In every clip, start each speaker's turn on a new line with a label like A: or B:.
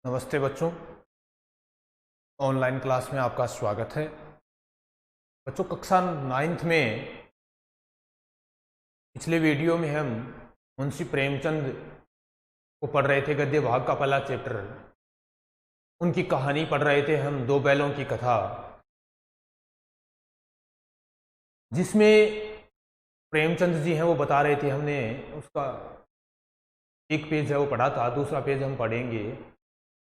A: नमस्ते बच्चों। Online class में आपका स्वागत है। बच्चों, कक्षा 9th में पिछले वीडियो में हम मुंशी प्रेमचंद को पढ़ रहे थे। गद्य भाग का पहला चैप्टर, उनकी कहानी पढ़ रहे थे हम, दो बैलों की कथा, जिसमें प्रेमचंद जी हैं वो बता रहे थे। हमने उसका एक पेज है वो पढ़ा था, दूसरा पेज हम पढ़ेंगे।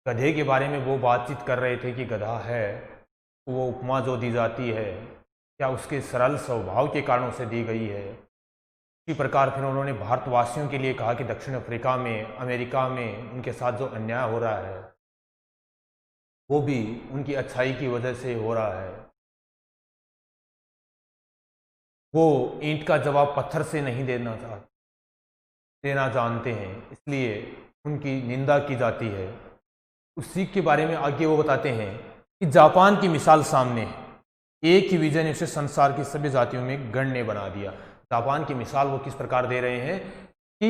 A: गधे के बारे में वो बातचीत कर रहे थे कि गधा है, वो उपमा जो दी जाती है क्या उसके सरल स्वभाव के कारणों से दी गई है। इसी प्रकार फिर उन्होंने भारतवासियों के लिए कहा कि दक्षिण अफ्रीका में, अमेरिका में उनके साथ जो अन्याय हो रहा है वो भी उनकी अच्छाई की वजह से हो रहा है। वो ईंट का जवाब पत्थर से नहीं देना जानते हैं, इसलिए उनकी निंदा की जाती है। उस सीख के बारे में आगे वो बताते हैं कि जापान की मिसाल सामने है, एक ही विजय ने उसे संसार की सभी जातियों में गण्य बना दिया। जापान की मिसाल वो किस प्रकार दे रहे हैं कि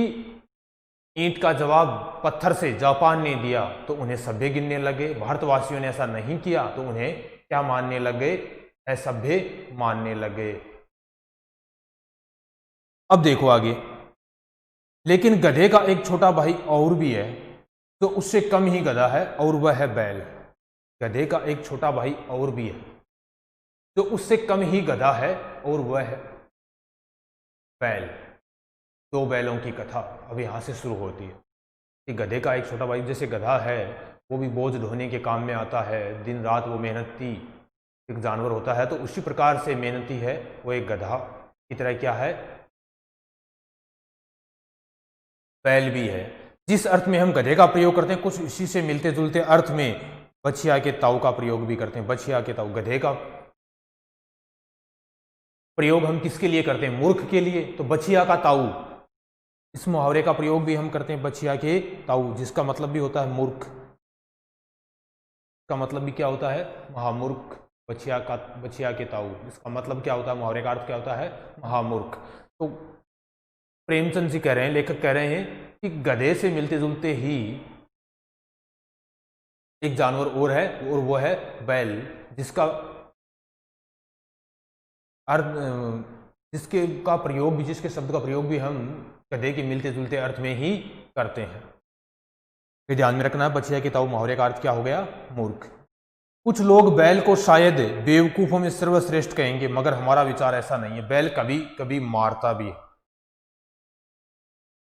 A: ईंट का जवाब पत्थर से जापान ने दिया तो उन्हें सभ्य गिनने लगे, भारतवासियों ने ऐसा नहीं किया तो उन्हें क्या मानने लगे, असभ्य मानने लगे। अब देखो आगे, लेकिन गधे का एक छोटा भाई और भी है तो उससे कम ही गधा है, और वह है बैल। गधे का एक छोटा भाई और भी है तो उससे कम ही गधा है, और वह है बैल। दो बैलों की कथा अब यहां से शुरू होती है कि गधे का एक छोटा भाई, जैसे गधा है वो भी बोझ ढोने के काम में आता है, दिन रात वो मेहनती एक जानवर होता है, तो उसी प्रकार से मेहनती है वो एक गधा की तरह क्या है, बैल भी है। जिस अर्थ में हम गधे का प्रयोग करते हैं कुछ इसी से मिलते जुलते अर्थ में बछिया के ताऊ का प्रयोग भी करते हैं। बछिया के ताऊ, गधे का प्रयोग हम किसके लिए करते हैं, मूर्ख के लिए, तो बछिया का ताऊ। इस मुहावरे का प्रयोग भी हम करते हैं, बछिया के ताऊ, जिसका मतलब भी होता है मूर्ख। का मतलब भी क्या होता है, महामूर्ख। बछिया के ताऊ, इसका मतलब क्या होता है, मुहावरे का अर्थ क्या होता है, महामूर्ख। तो प्रेमचंद जी कह रहे हैं, लेखक कह रहे हैं कि गधे से मिलते जुलते ही एक जानवर और है, और वो है बैल, जिसका अर्थ, जिसके का प्रयोग भी, जिसके शब्द का प्रयोग भी हम गधे के मिलते जुलते अर्थ में ही करते हैं। ये ध्यान में रखना है। बछिया के ताऊ मुहावरे का अर्थ क्या हो गया, मूर्ख। कुछ लोग बैल को शायद बेवकूफों में सर्वश्रेष्ठ कहेंगे, मगर हमारा विचार ऐसा नहीं है। बैल कभी कभी मारता भी है।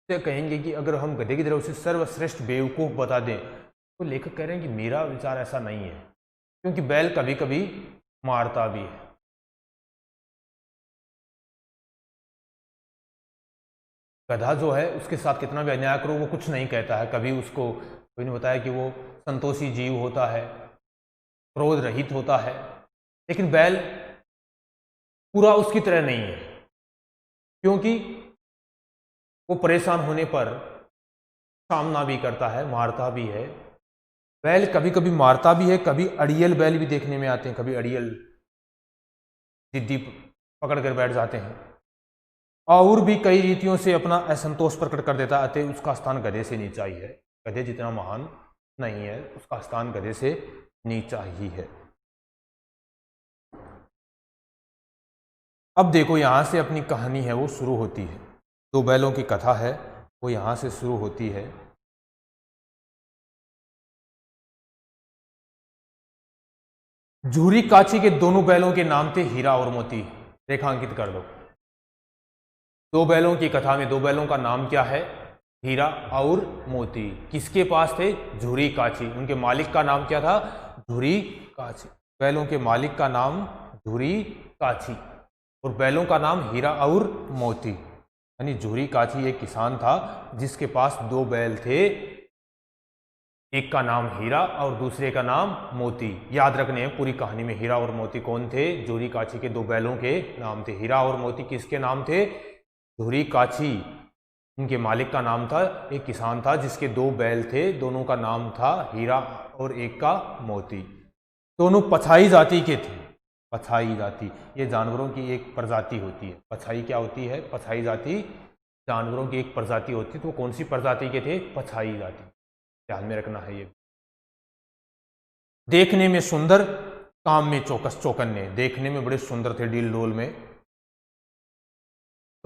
A: तो कहेंगे कि अगर हम गधे की तरह उसे सर्वश्रेष्ठ बेवकूफ बता दें, तो लेखक कह रहे हैं कि मेरा विचार ऐसा नहीं है, क्योंकि बैल कभी कभी मारता भी है। गधा जो है उसके साथ कितना भी अन्याय करो वो कुछ नहीं कहता है, कभी उसको कोई ने बताया कि वो संतोषी जीव होता है, क्रोध रहित होता है। लेकिन बैल पूरा उसकी तरह नहीं है, क्योंकि वो परेशान होने पर सामना भी करता है, मारता भी है। बैल कभी कभी मारता भी है, कभी अड़ियल बैल भी देखने में आते हैं, कभी अड़ियल जिद्दी पकड़ कर बैठ जाते हैं, और भी कई रीतियों से अपना असंतोष प्रकट कर देता है। अतः उसका स्थान गधे से नीचा ही है। गधे जितना महान नहीं है, उसका स्थान गधे से नीचा ही है। अब देखो, यहां से अपनी कहानी है वो शुरू होती है। दो बैलों की कथा है वो यहां से शुरू होती है। झूरी काची के दोनों बैलों के नाम थे हीरा और मोती। रेखांकित कर दो। दो बैलों की कथा में दो बैलों का नाम क्या है, हीरा और मोती। किसके पास थे, झूरी काची। उनके मालिक का नाम क्या था, झूरी काची। बैलों के मालिक का नाम झूरी काची, और बैलों का नाम हीरा और मोती। यानी झूरी काची एक किसान था जिसके पास दो बैल थे, एक का नाम हीरा और दूसरे का नाम मोती। याद रखने हैं पूरी कहानी में हीरा और मोती कौन थे, झूरी काची के दो बैलों के नाम थे। हीरा और मोती किसके नाम थे, झूरी काची। उनके मालिक का नाम था, एक किसान था जिसके दो बैल थे, दोनों का नाम था हीरा और एक का मोती। दोनों पछाई जाति के थे। पछाई जाति ये जानवरों की एक प्रजाति होती है। पछाई क्या होती है, पछाई जाति जानवरों की एक प्रजाति होती है। तो कौन सी प्रजाति के थे, पछाई जाति। ध्यान में रखना है ये। देखने में सुंदर, काम में चौकस चौकन्ने। देखने में बड़े सुंदर थे डील डोल में,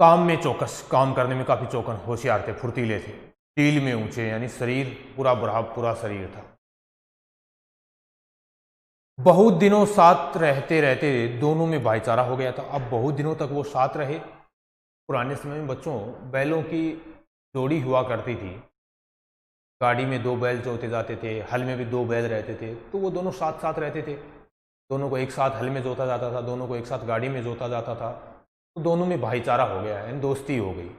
A: काम में चौकस, काम करने में काफी चौकन होशियार थे, फुर्तीले थे। डील में ऊंचे, यानी शरीर पूरा बड़ा पूरा शरीर था। बहुत दिनों साथ रहते रहते दोनों में भाईचारा हो गया था। अब बहुत दिनों तक वो साथ रहे। पुराने समय में बच्चों बैलों की जोड़ी हुआ करती थी, गाड़ी में दो बैल जोते जाते थे, हल में भी दो बैल रहते थे, तो वो दोनों साथ साथ रहते थे। दोनों को एक साथ हल में जोता जाता था, दोनों को एक साथ गाड़ी में जोता जाता था, तो दोनों में भाईचारा हो गया है, दोस्ती हो गई।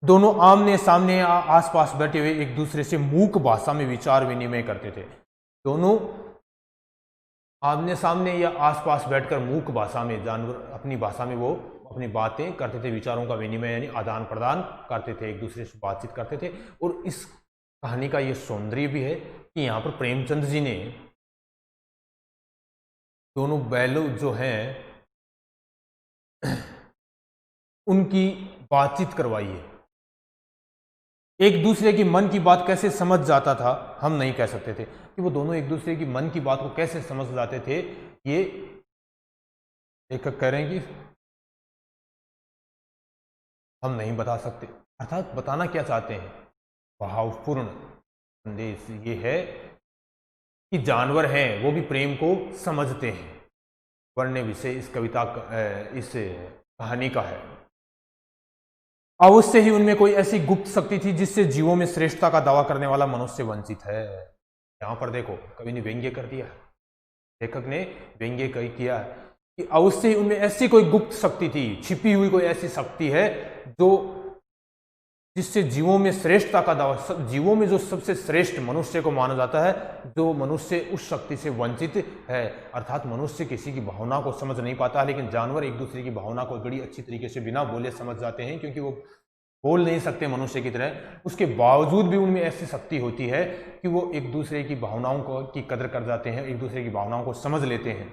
A: दोनों आमने सामने आसपास बैठे हुए एक दूसरे से मूक भाषा में विचार विनिमय करते थे। दोनों आमने सामने या आसपास बैठकर मूक भाषा में, जानवर अपनी भाषा में वो अपनी बातें करते थे, विचारों का विनिमय यानी आदान प्रदान करते थे, एक दूसरे से बातचीत करते थे। और इस कहानी का ये सौंदर्य भी है कि यहाँ पर प्रेमचंद जी ने दोनों बैलों जो हैं उनकी बातचीत करवाई है। एक दूसरे की मन की बात कैसे समझ जाता था हम नहीं कह सकते थे कि वो दोनों एक दूसरे की मन की बात को कैसे समझ जाते थे, ये लेखक कह रहे हैं कि हम नहीं बता सकते। अर्थात बताना क्या चाहते हैं, भावपूर्ण संदेश ये है कि जानवर हैं वो भी प्रेम को समझते हैं। वर्ण्य विषय इस कविता का, इस कहानी का है। अवश्य ही उनमें कोई ऐसी गुप्त शक्ति थी जिससे जीवों में श्रेष्ठता का दावा करने वाला मनुष्य वंचित है। यहां पर देखो कवि ने व्यंग्य कर दिया, लेखक ने व्यंग्य किया कि अवश्य ही उनमें ऐसी कोई गुप्त शक्ति थी, छिपी हुई कोई ऐसी शक्ति है जो जिससे जीवों में श्रेष्ठता का दावा, जीवों में जो सबसे श्रेष्ठ मनुष्य को माना जाता है, जो मनुष्य उस शक्ति से वंचित है। अर्थात मनुष्य किसी की भावना को समझ नहीं पाता, लेकिन जानवर एक दूसरे की भावना को बड़ी अच्छी तरीके से बिना बोले समझ जाते हैं, क्योंकि वो बोल नहीं सकते मनुष्य की तरह। उसके बावजूद भी उनमें ऐसी शक्ति होती है कि वो एक दूसरे की भावनाओं को की कदर कर जाते हैं, एक दूसरे की भावनाओं को समझ लेते हैं।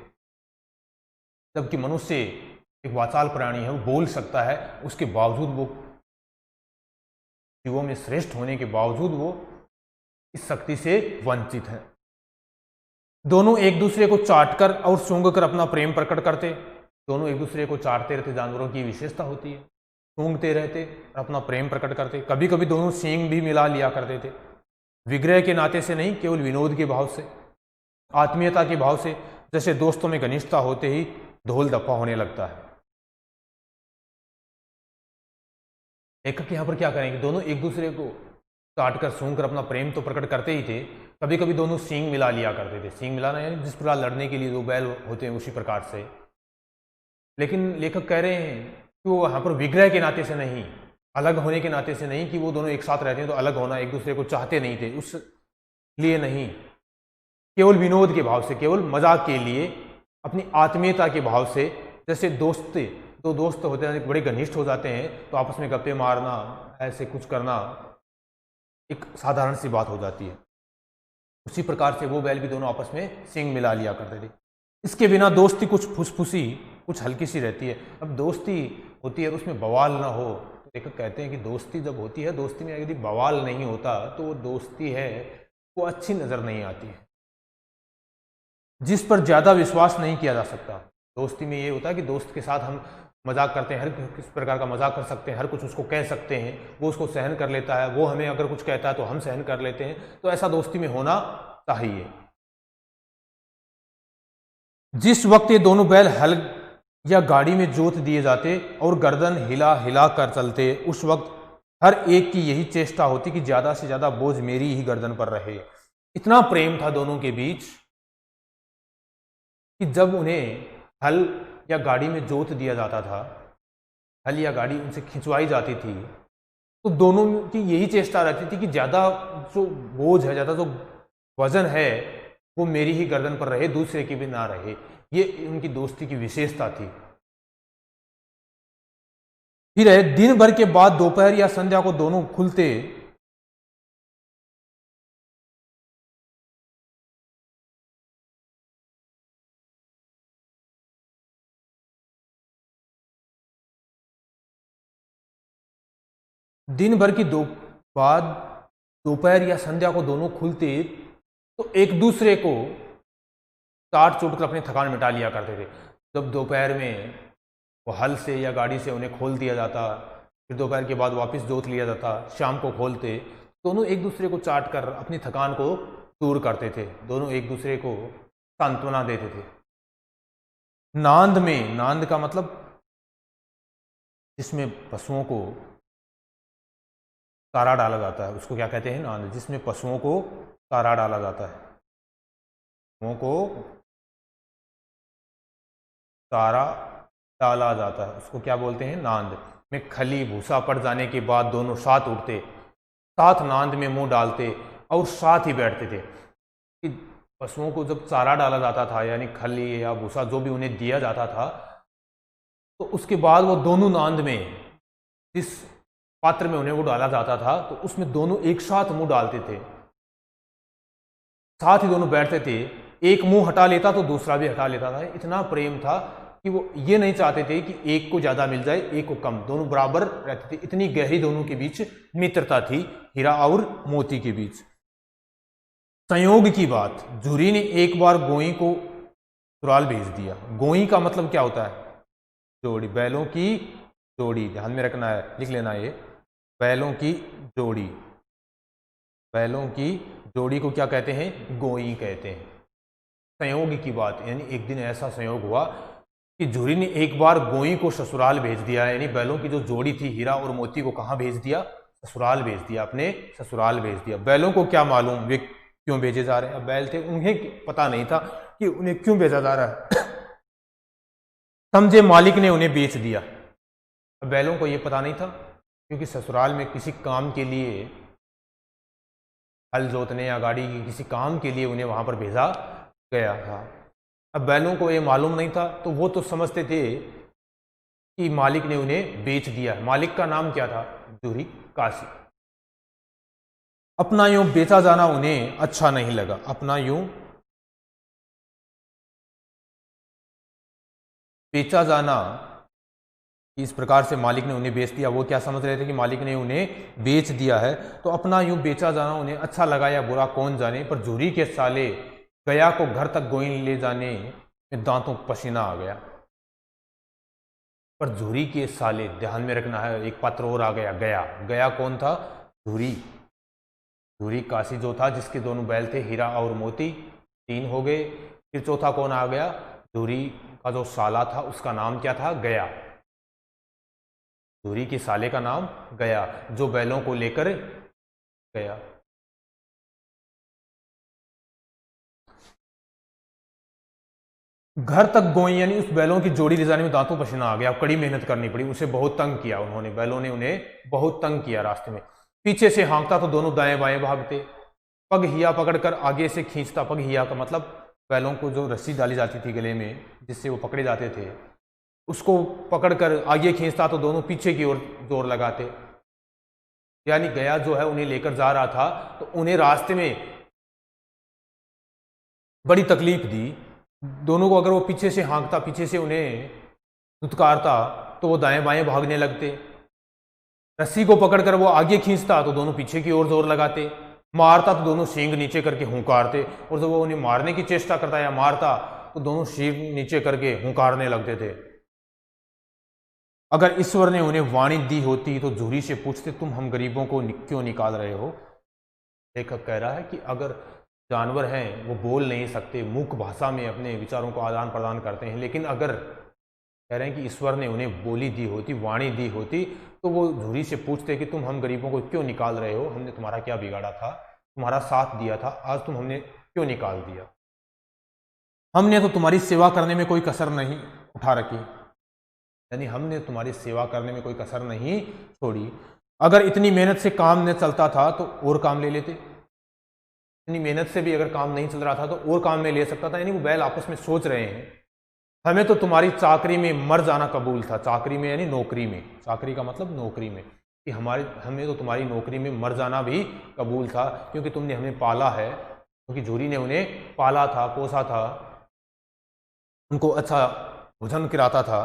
A: जबकि मनुष्य एक वाचाल प्राणी है, वो बोल सकता है, उसके बावजूद वो जीवों में श्रेष्ठ होने के बावजूद वो इस शक्ति से वंचित है। दोनों एक दूसरे को चाटकर और सूंघकर अपना प्रेम प्रकट करते। दोनों एक दूसरे को चाटते रहते, जानवरों की विशेषता होती है, सूंघते रहते और अपना प्रेम प्रकट करते। कभी कभी दोनों सींग भी मिला लिया करते थे, विग्रह के नाते से नहीं, केवल विनोद के भाव से, आत्मीयता के भाव से। जैसे दोस्तों में घनिष्ठता होते ही ढोल धप्पा होने लगता है। लेखक यहाँ पर क्या करेंगे, दोनों एक दूसरे को काटकर सूंघकर अपना प्रेम तो प्रकट करते ही थे, कभी कभी दोनों सींग मिला लिया करते थे। सींग मिलाना यानी जिस प्रकार लड़ने के लिए दो बैल होते हैं उसी प्रकार से। लेकिन लेखक कह रहे हैं कि वो यहाँ पर विग्रह के नाते से नहीं, अलग होने के नाते से नहीं, कि वो दोनों एक साथ रहते हैं तो अलग होना, एक दूसरे को चाहते नहीं थे, उस लिए नहीं, केवल विनोद के भाव से, केवल मजाक के लिए, अपनी आत्मीयता के भाव से। जैसे दो दोस्त होते हैं, बड़े घनिष्ठ हो जाते हैं तो आपस में गप्पे मारना, ऐसे कुछ करना एक साधारण सी बात हो जाती है। उसी प्रकार से वो बैल भी दोनों आपस में सींग मिला लिया करते थे। इसके बिना दोस्ती कुछ फुसफुसी, कुछ हल्की सी रहती है। अब दोस्ती होती है और उसमें बवाल ना हो, तो लेखक कहते हैं कि दोस्ती जब होती है, दोस्ती में यदि बवाल नहीं होता तो वो दोस्ती है वो अच्छी नजर नहीं आती है। जिस पर ज्यादा विश्वास नहीं किया जा सकता। दोस्ती में ये होता है कि दोस्त के साथ हम मजाक करते हैं, हर किस प्रकार का मजाक कर सकते हैं, हर कुछ उसको कह सकते हैं, वो उसको सहन कर लेता है, वो हमें अगर कुछ कहता है तो हम सहन कर लेते हैं। तो ऐसा दोस्ती में होना चाहिए। जिस वक्त ये दोनों बैल हल या गाड़ी में जोत दिए जाते और गर्दन हिला हिला कर चलते, उस वक्त हर एक की यही चेष्टा होती कि ज्यादा से ज्यादा बोझ मेरी ही गर्दन पर रहे। इतना प्रेम था दोनों के बीच कि जब उन्हें हल या गाड़ी में जोत दिया जाता था, हल या गाड़ी उनसे खिंचवाई जाती थी, तो दोनों की यही चेष्टा रहती थी कि ज्यादा जो बोझ है, ज्यादा जो वजन है वो मेरी ही गर्दन पर रहे, दूसरे की भी ना रहे। ये उनकी दोस्ती की विशेषता थी। फिर है, दिन भर के बाद दोपहर या संध्या को दोनों खुलते दिन भर की बाद दोपहर या संध्या को दोनों खुलते तो एक दूसरे को चाट चूट कर अपनी थकान मिटा लिया करते थे। जब दोपहर में वो हल से या गाड़ी से उन्हें खोल दिया जाता, फिर दोपहर के बाद वापस जोत लिया जाता, शाम को खोलते, दोनों एक दूसरे को चाट कर अपनी थकान को दूर करते थे, दोनों एक दूसरे को सांत्वना देते थे। नांद में, नांद का मतलब जिसमें पशुओं को चारा डाला जाता है उसको क्या कहते हैं? नांद। जिसमें पशुओं को चारा डाला जाता है, पशुओं को चारा डाला जाता है उसको क्या बोलते हैं? नांद। में खली भूसा पड़ जाने के बाद दोनों साथ उठते, साथ नांद में मुंह डालते और साथ ही बैठते थे। कि पशुओं को जब चारा डाला जाता था, यानी खली या भूसा जो भी उन्हें दिया जाता था, तो उसके बाद वो दोनों नांद में, जिस पात्र में उन्हें वो डाला जाता था, तो उसमें दोनों एक साथ मुंह डालते थे, साथ ही दोनों बैठते थे। एक मुंह हटा लेता तो दूसरा भी हटा लेता था। इतना प्रेम था कि वो ये नहीं चाहते थे कि एक को ज्यादा मिल जाए एक को कम, दोनों बराबर रहते थे। इतनी गहरी दोनों के बीच मित्रता थी, हीरा और मोती के बीच। संयोग की बात, झुरी ने एक बार गोई को ससुराल भेज दिया। गोई का मतलब क्या होता है? जोड़ी, बैलों की जोड़ी, ध्यान में रखना है, लिख लेना ये, बैलों की जोड़ी। बैलों की जोड़ी को क्या कहते हैं? गोई कहते हैं। संयोग की बात, यानी एक दिन ऐसा संयोग हुआ कि झुरी ने एक बार गोई को ससुराल भेज दिया, यानी बैलों की जो जोड़ी थी हीरा और मोती को कहाँ भेज दिया? ससुराल भेज दिया, अपने ससुराल भेज दिया। बैलों को क्या मालूम वे क्यों भेजे जा रहे हैं? अब बैल थे, उन्हें पता नहीं था कि उन्हें क्यों भेजा जा रहा है। समझे मालिक ने उन्हें बेच दिया। अब बैलों को यह पता नहीं था, क्योंकि ससुराल में किसी काम के लिए, हल जोतने या गाड़ी की किसी काम के लिए उन्हें वहां पर भेजा गया था। अब बैलों को ये मालूम नहीं था, तो वो तो समझते थे कि मालिक ने उन्हें बेच दिया। मालिक का नाम क्या था? झुरी काशी। अपना यूं बेचा जाना उन्हें अच्छा नहीं लगा। अपना यूं बेचा जाना, इस प्रकार से मालिक ने उन्हें बेच दिया, वो क्या समझ रहे थे कि मालिक ने उन्हें बेच दिया है, तो अपना यूं बेचा जाना उन्हें अच्छा लगा या बुरा कौन जाने। पर झुरी के साले गया को घर तक गोइन ले जाने में दांतों पसीना आ गया। पर झुरी के साले, ध्यान में रखना है, एक पात्र और आ गया, गया। गया कौन था? झुरी। झुरी काशी जो था, जिसके दोनों बैल थे हीरा और मोती, 3 हो गए। फिर चौथा कौन आ गया? झुरी का जो साला था उसका नाम क्या था? गया। झुरी के साले का नाम गया, जो बैलों को लेकर गया। घर तक गोई, यानी उस बैलों की जोड़ी ले जाने में दांतों पसीना आ गया। कड़ी मेहनत करनी पड़ी, उसे बहुत तंग किया उन्होंने, बैलों ने उन्हें बहुत तंग किया। रास्ते में पीछे से हाँकता तो दोनों दाएं बाएं भागते। पग हिया पकड़कर आगे से खींचता। पग हिया का मतलब बैलों को जो रस्सी डाली जाती थी गले में, जिससे वो पकड़े जाते थे, उसको पकड़कर आगे खींचता तो दोनों पीछे की ओर जोर लगाते। यानी गया जो है उन्हें लेकर जा रहा था, तो उन्हें रास्ते में बड़ी तकलीफ दी। दोनों को अगर वो पीछे से हाँकता, पीछे से उन्हें धुतकारता, तो वो दाएं बाएं भागने लगते। रस्सी को पकड़कर वो आगे खींचता तो दोनों पीछे की ओर जोर लगाते। मारता तो दोनों सींग नीचे करके हुंकारते, और जब वो उन्हें मारने की चेष्टा करता या मारता तो दोनों सींग नीचे करके हुंकारने लगते थे। अगर ईश्वर ने उन्हें वाणी दी होती तो झुरी से पूछते, तुम हम गरीबों को क्यों निकाल रहे हो? लेखक कह रहा है कि अगर जानवर हैं, वो बोल नहीं सकते, मूक भाषा में अपने विचारों को आदान प्रदान करते हैं, लेकिन अगर कह रहे हैं कि ईश्वर ने उन्हें बोली दी होती, वाणी दी होती, तो वो झुरी से पूछते कि तुम हम गरीबों को क्यों निकाल रहे हो? हमने तुम्हारा क्या बिगाड़ा था? तुम्हारा साथ दिया था, आज तुम हमने क्यों निकाल दिया? हमने तो तुम्हारी सेवा करने में कोई कसर नहीं उठा रखी, यानी हमने तुम्हारी सेवा करने में कोई कसर नहीं छोड़ी। अगर इतनी मेहनत से काम न चलता था तो और काम ले लेते। इतनी मेहनत से भी अगर काम नहीं चल रहा था तो और काम में ले सकता था। यानी वो बैल आपस में सोच रहे हैं, हमें तो तुम्हारी चाकरी में मर जाना कबूल था। चाकरी में यानी नौकरी में, चाकरी का मतलब नौकरी में, कि हमें तो तुम्हारी नौकरी में मर जाना भी कबूल था, क्योंकि तुमने हमें पाला है। क्योंकि झुरी ने उन्हें पाला था, पोसा था, उनको अच्छा भोजन कराता था,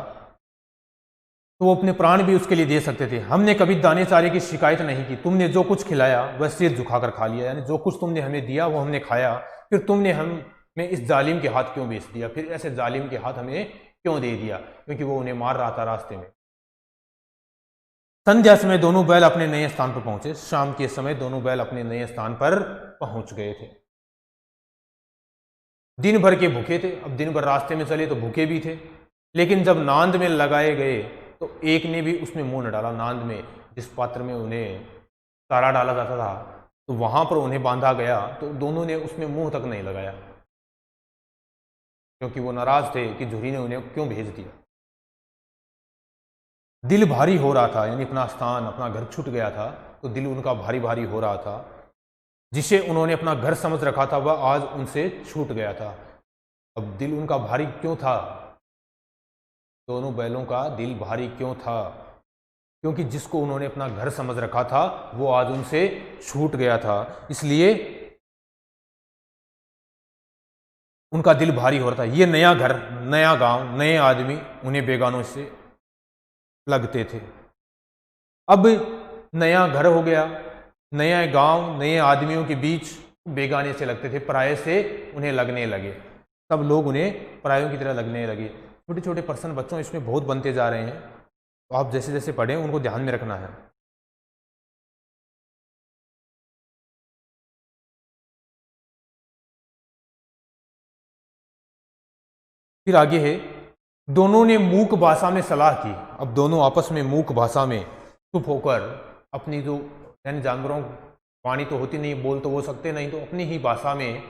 A: तो वो अपने प्राण भी उसके लिए दे सकते थे। हमने कभी दाने चारे की शिकायत नहीं की। तुमने जो कुछ खिलाया वह सिर झुकाकर खा लिया, यानी जो कुछ तुमने हमें दिया वो हमने खाया। फिर तुमने हम में इस जालिम के हाथ क्यों बेच दिया, फिर ऐसे जालिम के हाथ हमें क्यों दे दिया, क्योंकि वो उन्हें मार रहा था रास्ते में। संध्या समय दोनों बैल अपने नए स्थान पर पहुंचे। शाम के समय दोनों बैल अपने नए स्थान पर पहुंच गए थे। दिन भर के भूखे थे, अब दिन भर रास्ते में चले तो भूखे भी थे, लेकिन जब नांद में लगाए गए तो एक ने भी उसमें मुंह न डाला। नांद में, जिस पात्र में उन्हें चारा डाला जाता था, तो वहां पर उन्हें बांधा गया, तो दोनों ने उसमें मुंह तक नहीं लगाया, क्योंकि वो नाराज थे कि झुरी ने उन्हें क्यों भेज दिया। दिल भारी हो रहा था, यानी अपना स्थान, अपना घर छूट गया था, तो दिल उनका भारी भारी हो रहा था। जिसे उन्होंने अपना घर समझ रखा था वह आज उनसे छूट गया था। अब दिल उनका भारी क्यों था? दोनों बैलों का दिल भारी क्यों था? क्योंकि जिसको उन्होंने अपना घर समझ रखा था वो आज उनसे छूट गया था, इसलिए उनका दिल भारी हो रहा था। ये नया घर, नया गांव, नए आदमी उन्हें बेगानों से लगते थे। अब नया घर हो गया, नया गांव, नए आदमियों के बीच बेगाने से लगते थे, पराये से उन्हें लगने लगे। सब लोग उन्हें परायों की तरह लगने लगे। छोटे छोटे पर्सन बच्चों इसमें बहुत बनते जा रहे हैं, तो आप जैसे जैसे पढ़ें उनको ध्यान में रखना है। फिर आगे है, दोनों ने मूक भाषा में सलाह की। अब दोनों आपस में मूक भाषा में चुप होकर अपनी जो, यानी जानवरों वाणी तो होती नहीं, बोल तो वो सकते नहीं, तो अपनी ही भाषा में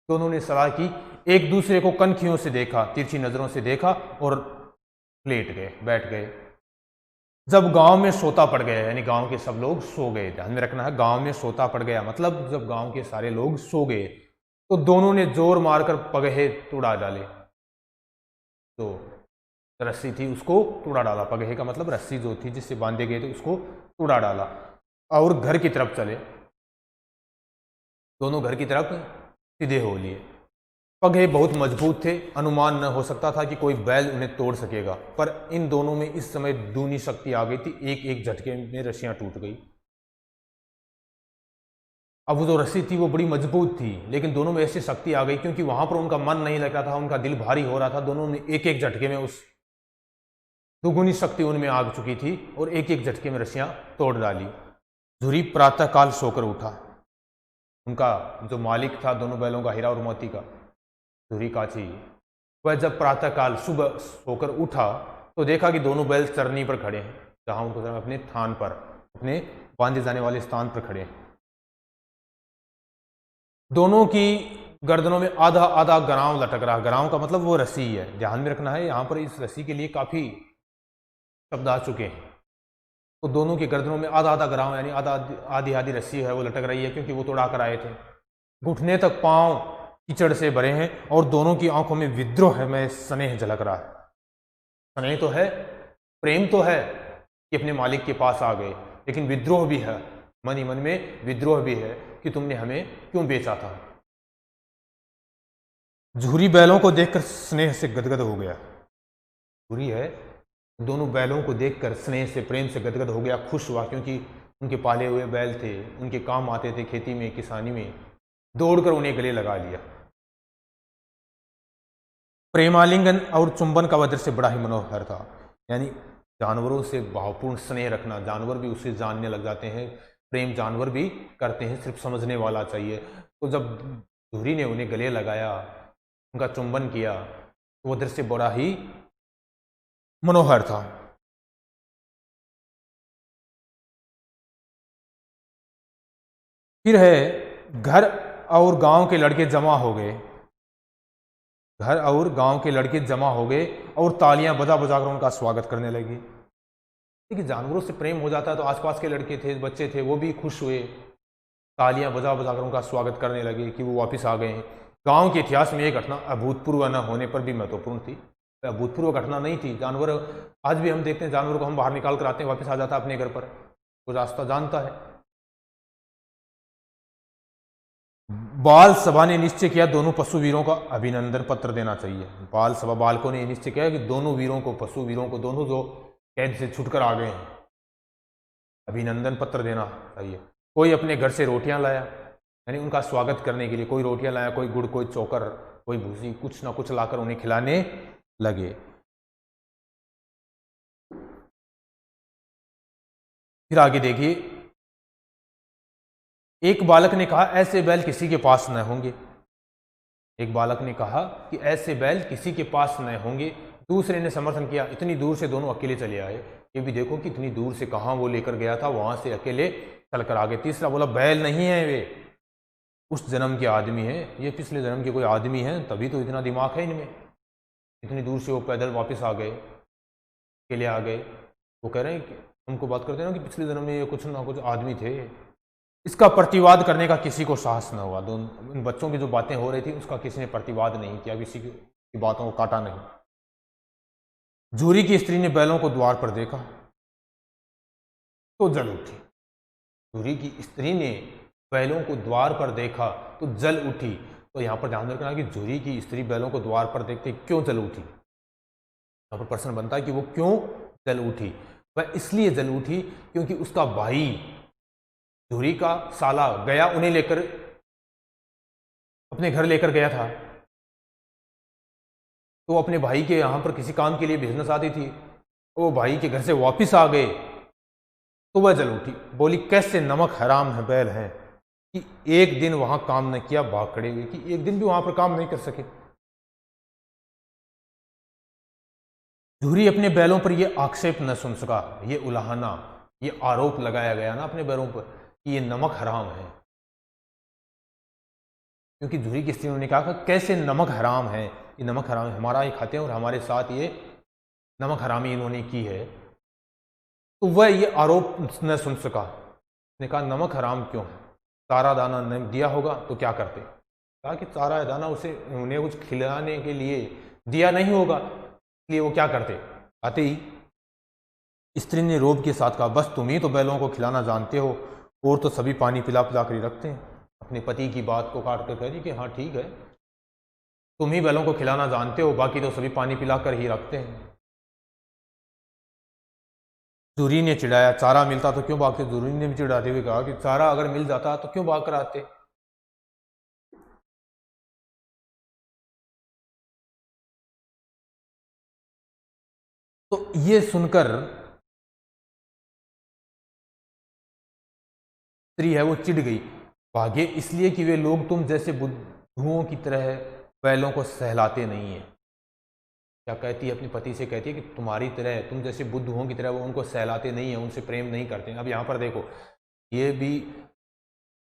A: दोनों ने सलाह की। एक दूसरे को कनखियों से देखा, तिरछी नजरों से देखा और लेट गए, बैठ गए। जब गांव में सोता पड़ गया, यानी गांव के सब लोग सो गए, ध्यान में रखना है, गांव में सोता पड़ गया मतलब जब गांव के सारे लोग सो गए, तो दोनों ने जोर मारकर पगहे तुड़ा डाले। तो रस्सी थी उसको तुड़ा डाला, पगहे का मतलब रस्सी जो थी जिससे बांधे गए थे उसको तुड़ा डाला, और घर की तरफ चले। दोनों घर की तरफ सीधे हो लिए। पगहे बहुत मजबूत थे, अनुमान न हो सकता था कि कोई बैल उन्हें तोड़ सकेगा, पर इन दोनों में इस समय दूनी शक्ति आ गई थी। एक एक झटके में रस्सियां टूट गई। अब वो जो रस्सी थी वो बड़ी मजबूत थी, लेकिन दोनों में ऐसी शक्ति आ गई, क्योंकि वहां पर उनका मन नहीं लग रहा था, उनका दिल भारी हो रहा था। दोनों ने एक एक झटके में उस दुगुनी शक्ति उनमें आ चुकी थी और एक एक झटके में रस्सियां तोड़ डाली। झुरी प्रातःकाल सोकर उठा। उनका जो मालिक था दोनों बैलों का, हीरा और मोती का, झुरी काची, वह जब प्रातःकाल सुबह सोकर उठा तो देखा कि दोनों बैल चरनी पर खड़े हैं, जहां उनको अपने थान पर, अपने बांधे जाने वाले स्थान पर खड़े हैं। दोनों की गर्दनों में आधा आधा गराव लटक रहा। गराव का मतलब वो रस्सी है, ध्यान में रखना है। यहां पर इस रस्सी के लिए काफी शब्द आ चुके हैं। तो दोनों की गर्दनों में आधा आधा गराव, यानी आधी आधी रस्सी है वो लटक रही है, क्योंकि वो तोड़ा कर आए थे। घुटने तक पांव कीचड़ से भरे हैं और दोनों की आंखों में विद्रोह है, में स्नेह झलक रहा है। स्नेह तो है, प्रेम तो है कि अपने मालिक के पास आ गए, लेकिन विद्रोह भी है, मन ही मन में विद्रोह भी है कि तुमने हमें क्यों बेचा था। झुरी बैलों को देखकर स्नेह से गदगद हो गया। झुरी है, दोनों बैलों को देखकर स्नेह से, प्रेम से गदगद हो गया, खुश हुआ, क्योंकि उनके पाले हुए बैल थे, उनके काम आते थे खेती में, किसानी में। दौड़कर उन्हें गले लगा लिया। प्रेमालिंगन और चुंबन का वह दृश्य बड़ा ही मनोहर था। यानी जानवरों से भावपूर्ण स्नेह रखना, जानवर भी उसे जानने लग जाते हैं, प्रेम जानवर भी करते हैं, सिर्फ समझने वाला चाहिए। तो जब झुरी ने उन्हें गले लगाया, उनका चुंबन किया, तो वह दृश्य बड़ा ही मनोहर था। फिर है, घर और गांव के लड़के जमा हो गए। घर और गांव के लड़के जमा हो गए और तालियां बजा बजा कर उनका स्वागत करने लगे। देखिए, जानवरों से प्रेम हो जाता है तो आसपास के लड़के थे, बच्चे थे, वो भी खुश हुए, तालियां बजा बजा कर उनका स्वागत करने लगे कि वो वापस आ गए हैं। गांव के इतिहास में एक घटना अभूतपूर्व न होने पर भी महत्वपूर्ण थी। अभूतपूर्व घटना नहीं थी। जानवर, आज भी हम देखते हैं जानवर को हम बाहर निकाल कर आते हैं, वापस आ जाता है अपने घर पर, वो रास्ता जानता है। बाल सभा ने निश्चय किया दोनों पशु वीरों का अभिनंदन पत्र देना चाहिए। बाल सभा, बालकों ने निश्चय किया कि दोनों वीरों को, पशु वीरों को, दोनों जो कैद से छूटकर आ गए हैं, अभिनंदन पत्र देना चाहिए। कोई अपने घर से रोटियां लाया, यानी उनका स्वागत करने के लिए कोई रोटियां लाया, कोई गुड़, कोई चोकर, कोई भूसी कुछ ना कुछ लाकर उन्हें खिलाने लगे। फिर आगे देखिए, एक बालक ने कहा ऐसे बैल किसी के पास न होंगे। एक बालक ने कहा कि ऐसे बैल किसी के पास न होंगे। दूसरे ने समर्थन किया, इतनी दूर से दोनों अकेले चले आए। ये भी देखो कि इतनी दूर से कहाँ वो लेकर गया था, वहां से अकेले चलकर आ गए। तीसरा बोला बैल नहीं है वे, उस जन्म के आदमी है, ये पिछले जन्म के कोई आदमी है, तभी तो इतना दिमाग है इनमें। इतनी दूर से वो पैदल वापस आ गए, अकेले आ गए। वो कह रहे हैं कि हमको बात करते हैं ना कि पिछले जन्म में ये कुछ ना कुछ आदमी थे। इसका प्रतिवाद करने का किसी को साहस न हुआ। दोनों इन बच्चों की जो बातें हो रही थी उसका किसी ने प्रतिवाद नहीं किया, किसी की बातों को काटा नहीं। झूरी की स्त्री ने बैलों को द्वार पर देखा तो जल उठी। झूरी की स्त्री ने बैलों को द्वार पर देखा तो जल उठी। तो यहां पर ध्यान रखना कि झूरी की स्त्री बैलों को द्वार पर देखते क्यों जल उठी। यहां पर प्रश्न बनता है कि वो क्यों जल उठी। वह इसलिए जल उठी क्योंकि उसका भाई झूरी का साला गया उन्हें लेकर अपने घर लेकर गया था, तो वो अपने भाई के यहाँ पर किसी काम के लिए भेजना चाहती थी। वो भाई के घर से वापस आ गए तो वह जल उठी। बोली कैसे नमक हराम है बैल हैं कि एक दिन वहां काम न किया, भाग खड़े हुए कि एक दिन भी वहां पर काम नहीं कर सके। झूरी अपने बैलों पर यह आक्षेप न सुन सका, ये उलाहना, ये आरोप लगाया गया ना अपने बैलों पर कि ये नमक हराम है। क्योंकि झूरी की स्त्रियों ने कहा कैसे नमक हराम है, ये नमक हराम है, हमारा ही खाते हैं और हमारे साथ ये नमक हरामी इन्होंने की है। तो वह ये आरोप न सुन सका। उसने कहा नमक हराम क्यों है, चारा दाना न दिया होगा तो क्या करते। कहा कि चारा दाना उसे उन्हें कुछ खिलाने के लिए दिया नहीं होगा, इसलिए वो क्या करते। आते ही स्त्री ने रोब के साथ कहा बस तुम ही तो बैलों को खिलाना जानते हो, और तो सभी पानी पिला पिला कर ही रखते हैं। अपने पति की बात को काट कर कह रही कि हाँ ठीक है, तुम ही बैलों को खिलाना जानते हो, बाकी तो सभी पानी पिला कर ही रखते हैं। झूरी ने चिढ़ाया चारा मिलता तो क्यों भागते। झूरी ने भी चिढ़ाते हुए कहा कि चारा अगर मिल जाता तो क्यों भाग कर आते। तो ये सुनकर स्त्री है वो चिढ़ गई। भागे इसलिए कि वे लोग तुम जैसे बुद्धुओं की तरह बैलों को सहलाते नहीं है। क्या कहती है, अपने पति से कहती है कि तुम्हारी तरह, तुम जैसे बुद्धुओं की तरह वो उनको सहलाते नहीं है, उनसे प्रेम नहीं करते। अब यहाँ पर देखो, ये भी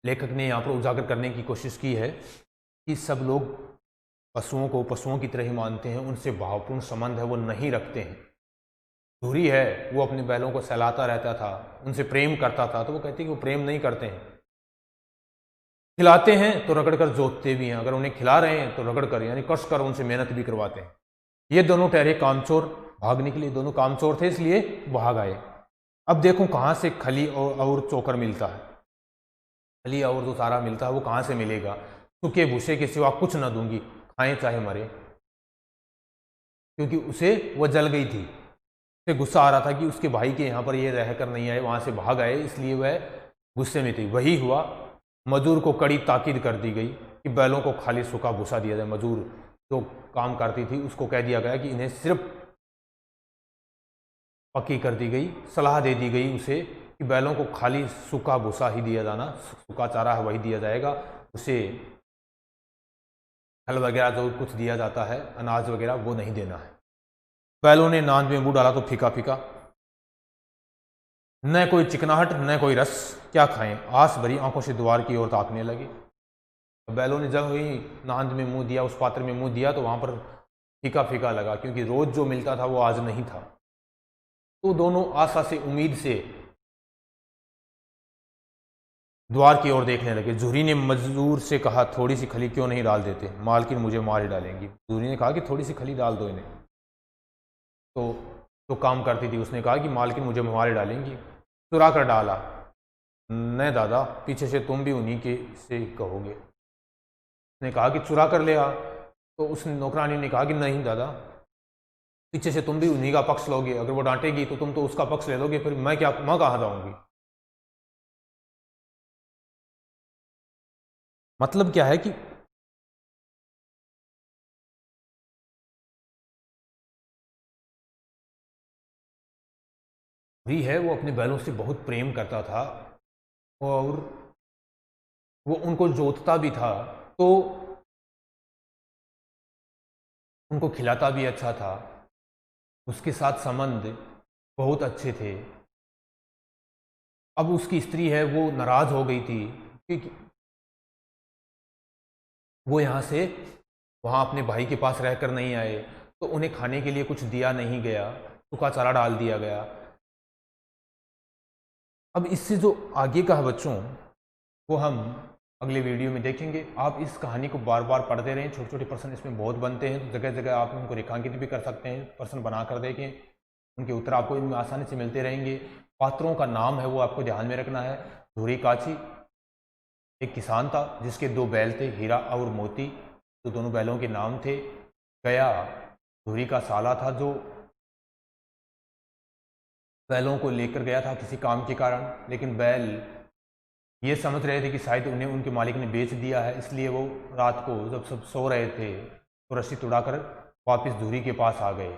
A: लेखक ने यहाँ पर उजागर करने की कोशिश की है कि सब लोग पशुओं को पशुओं की तरह ही मानते हैं, उनसे भावपूर्ण संबंध है वो नहीं रखते हैं। झूरी है वो अपने बैलों को सहलाता रहता था, उनसे प्रेम करता था, तो वो कहती है कि वो प्रेम नहीं करते हैं। खिलाते हैं तो रगड़ कर जोतते भी हैं, अगर उन्हें खिला रहे हैं तो रगड़ कर यानी कस कर उनसे मेहनत भी करवाते हैं। ये दोनों ठहरे कामचोर, भागने के लिए दोनों कामचोर थे इसलिए भाग आए। अब देखो कहाँ से खली और चोकर मिलता है। खली और जो चारा मिलता है वो कहाँ से मिलेगा। सूखे भूसे के सिवा कुछ न दूंगी, खाएं चाहे मरे। क्योंकि उसे वो जल गई थी, उसे गुस्सा आ रहा था कि उसके भाई के यहाँ पर ये रहकर नहीं आए, वहाँ से भाग आए, इसलिए वह गुस्से में थी। वही हुआ, मजदूर को कड़ी ताकीद कर दी गई कि बैलों को खाली सूखा भूसा दिया जाए। मजदूर जो काम करती थी उसको कह दिया गया कि इन्हें सिर्फ पक्की कर दी गई, सलाह दे दी गई उसे कि बैलों को खाली सूखा भूसा ही दिया जाना, सूखा चारा है वही दिया जाएगा, उसे फल वगैरह जो कुछ दिया जाता है अनाज वगैरह वो नहीं देना है। बैलों ने नांद में मुंह डाला तो फीका फीका, न कोई चिकनाहट न कोई रस, क्या खाएं। आस भरी आंखों से द्वार की ओर ताकने लगे। बैलों ने जब वही नांद में मुंह दिया, उस पात्र में मुंह दिया, तो वहां पर फीका फीका लगा, क्योंकि रोज जो मिलता था वो आज नहीं था। तो दोनों आशा से उम्मीद से द्वार की ओर देखने लगे। झूरी ने मजदूर से कहा थोड़ी सी खली क्यों नहीं डाल देते, मालकिन मुझे मार ही डालेंगी। झूरी ने कहा कि थोड़ी सी खली डाल दो इन्हें। तो काम करती थी उसने कहा कि मालकिन मुझे मार ही डालेंगी। चुरा कर डाला। नहीं दादा, पीछे से तुम भी उन्हीं के से कहोगे। उसने कहा कि चुरा कर ले आ। तो उस नौकरानी ने कहा कि नहीं दादा, पीछे से तुम भी उन्हीं का पक्ष लोगे, अगर वो डांटेगी तो तुम तो उसका पक्ष ले लोगे, फिर मैं कहाँ जाऊंगी। मतलब क्या है कि धुरी है वो अपने बैलों से बहुत प्रेम करता था और वो उनको जोतता भी था, तो उनको खिलाता भी अच्छा था, उसके साथ संबंध बहुत अच्छे थे। अब उसकी स्त्री है वो नाराज हो गई थी क्योंकि वो यहाँ से वहाँ अपने भाई के पास रहकर नहीं आए, तो उन्हें खाने के लिए कुछ दिया नहीं गया, सूखा चारा डाल दिया गया। अब इससे जो आगे का है बच्चों, वो हम अगले वीडियो में देखेंगे। आप इस कहानी को बार बार पढ़ते रहें, छोटे छोटे प्रश्न इसमें बहुत बनते हैं, तो जगह जगह आप उनको रेखांकित भी कर सकते हैं, प्रश्न बना कर देखें, उनके उत्तर आपको इनमें आसानी से मिलते रहेंगे। पात्रों का नाम है वो आपको ध्यान में रखना है। धुरी काची एक किसान था जिसके 2 बैल थे, हीरा और मोती, तो दोनों बैलों के नाम थे। गया धुरी का साला था जो बैलों को लेकर गया था किसी काम के कारण, लेकिन बैल ये समझ रहे थे कि शायद उन्हें उनके मालिक ने बेच दिया है, इसलिए वो रात को जब सब सो रहे थे तो रस्सी तुड़ाकर वापस धुरी के पास आ गए।